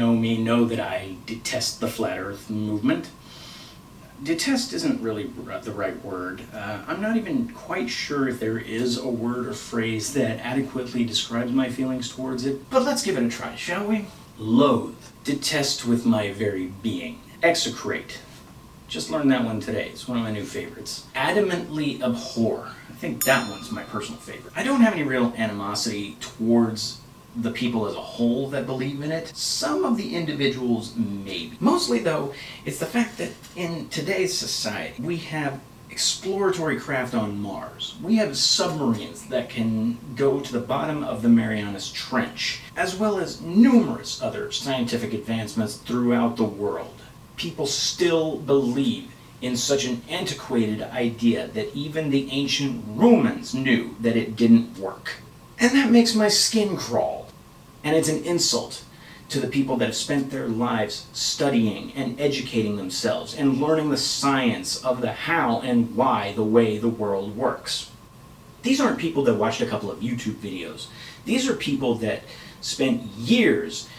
know me know that I detest the flat earth movement. Detest isn't really the right word. I'm not even quite sure if there is a word or phrase that adequately describes my feelings towards it, but let's give it a try, shall we? Loathe. Detest with my very being. Execrate. Just learned that one today. It's one of my new favorites. Adamantly abhor. I think that one's my personal favorite. I don't have any real animosity towards the people as a whole that believe in it. Some of the individuals maybe. Mostly though, it's the fact that in today's society, we have exploratory craft on Mars. We have submarines that can go to the bottom of the Marianas Trench, as well as numerous other scientific advancements throughout the world. People still believe in such an antiquated idea that even the ancient Romans knew that it didn't work. And that makes my skin crawl. And it's an insult to the people that have spent their lives studying and educating themselves and learning the science of the how and why the way the world works. These aren't people that watched a couple of YouTube videos. These are people that spent years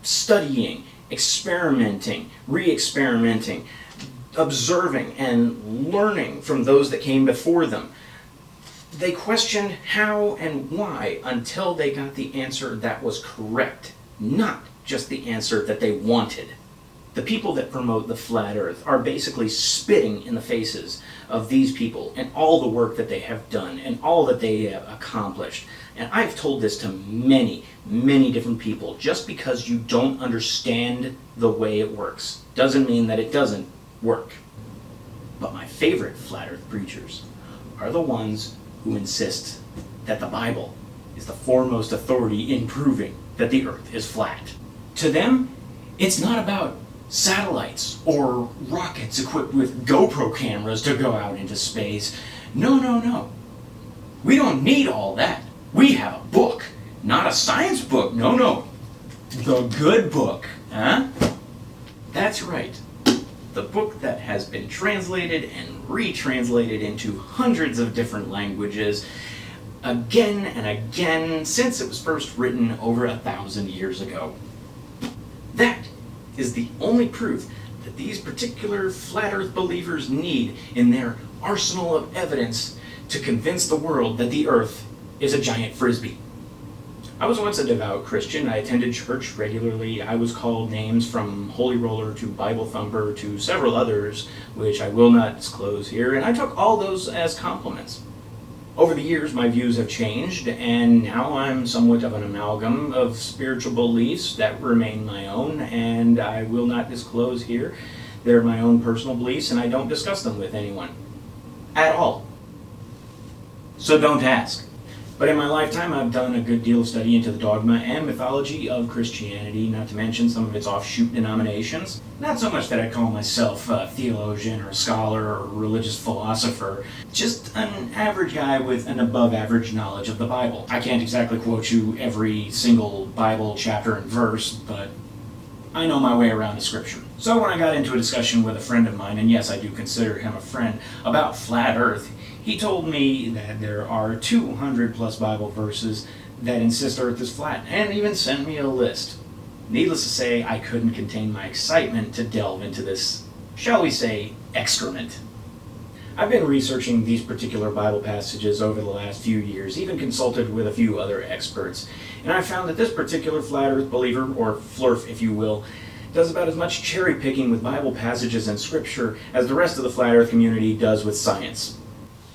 studying, experimenting, re-experimenting, observing and learning from those that came before them. They questioned how and why until they got the answer that was correct, not just the answer that they wanted. The people that promote the flat earth are basically spitting in the faces of these people and all the work that they have done and all that they have accomplished. And I've told this to many, many different people. Just because you don't understand the way it works doesn't mean that it doesn't work. But my favorite flat earth preachers are the ones who insist that the Bible is the foremost authority in proving that the earth is flat. To them, it's not about satellites or rockets equipped with GoPro cameras to go out into space. No, no, no. We don't need all that. We have a book, not a science book. No, no. The good book, huh? That's right. The book that has been translated and retranslated into hundreds of different languages again and again since it was first written over 1,000 years ago. That is the only proof that these particular flat earth believers need in their arsenal of evidence to convince the world that the earth is a giant frisbee. I was once a devout Christian. I attended church regularly. I was called names from Holy Roller to Bible Thumper to several others, which I will not disclose here, and I took all those as compliments. Over the years, my views have changed, and now I'm somewhat of an amalgam of spiritual beliefs that remain my own, and I will not disclose here. They're my own personal beliefs, and I don't discuss them with anyone. At all. So don't ask. But in my lifetime, I've done a good deal of study into the dogma and mythology of Christianity, not to mention some of its offshoot denominations. Not so much that I call myself a theologian or a scholar or a religious philosopher, just an average guy with an above-average knowledge of the Bible. I can't exactly quote you every single Bible chapter and verse, but I know my way around the scripture. So when I got into a discussion with a friend of mine, and yes, I do consider him a friend, about flat earth, he told me that there are 200 plus Bible verses that insist earth is flat, and even sent me a list. Needless to say, I couldn't contain my excitement to delve into this, shall we say, excrement. I've been researching these particular Bible passages over the last few years, even consulted with a few other experts, and I found that this particular flat earth believer, or flurf if you will, does about as much cherry picking with Bible passages and scripture as the rest of the flat earth community does with science.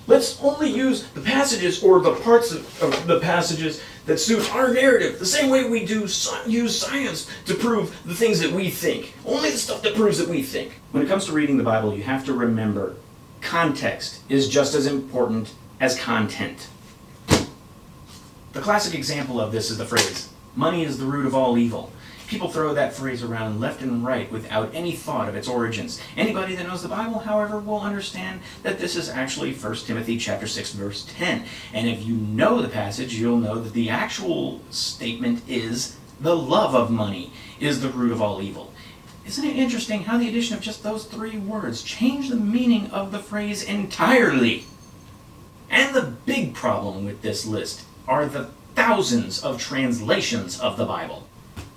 Let's only use the passages or the parts of the passages that suit our narrative, the same way we do use science to prove the things that we think. Only the stuff that proves that we think. When it comes to reading the Bible, you have to remember context is just as important as content. The classic example of this is the phrase, money is the root of all evil. People throw that phrase around left and right without any thought of its origins. Anybody that knows the Bible, however, will understand that this is actually 1 Timothy chapter 6, verse 10. And if you know the passage, you'll know that the actual statement is, the love of money is the root of all evil. Isn't it interesting how the addition of just those 3 words changed the meaning of the phrase entirely? And the big problem with this list are the thousands of translations of the Bible.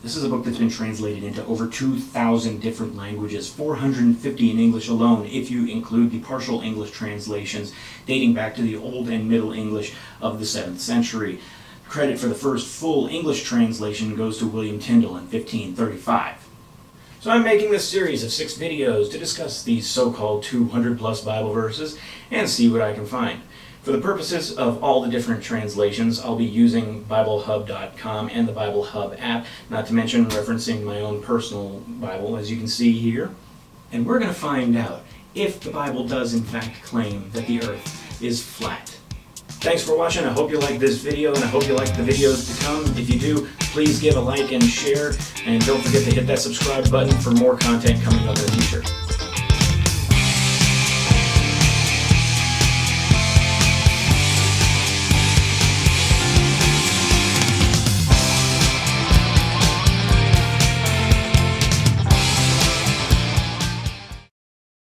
This is a book that's been translated into over 2,000 different languages, 450 in English alone, if you include the partial English translations dating back to the Old and Middle English of the 7th century. Credit for the first full English translation goes to William Tyndale in 1535. So I'm making this series of 6 videos to discuss these so-called 200 plus Bible verses and see what I can find. For the purposes of all the different translations, I'll be using BibleHub.com and the Bible Hub app, not to mention referencing my own personal Bible, as you can see here. And we're going to find out if the Bible does in fact claim that the earth is flat. Thanks for watching. I hope you liked this video, and I hope you like the videos to come. If you do, please give a like and share, and don't forget to hit that subscribe button for more content coming up in the future.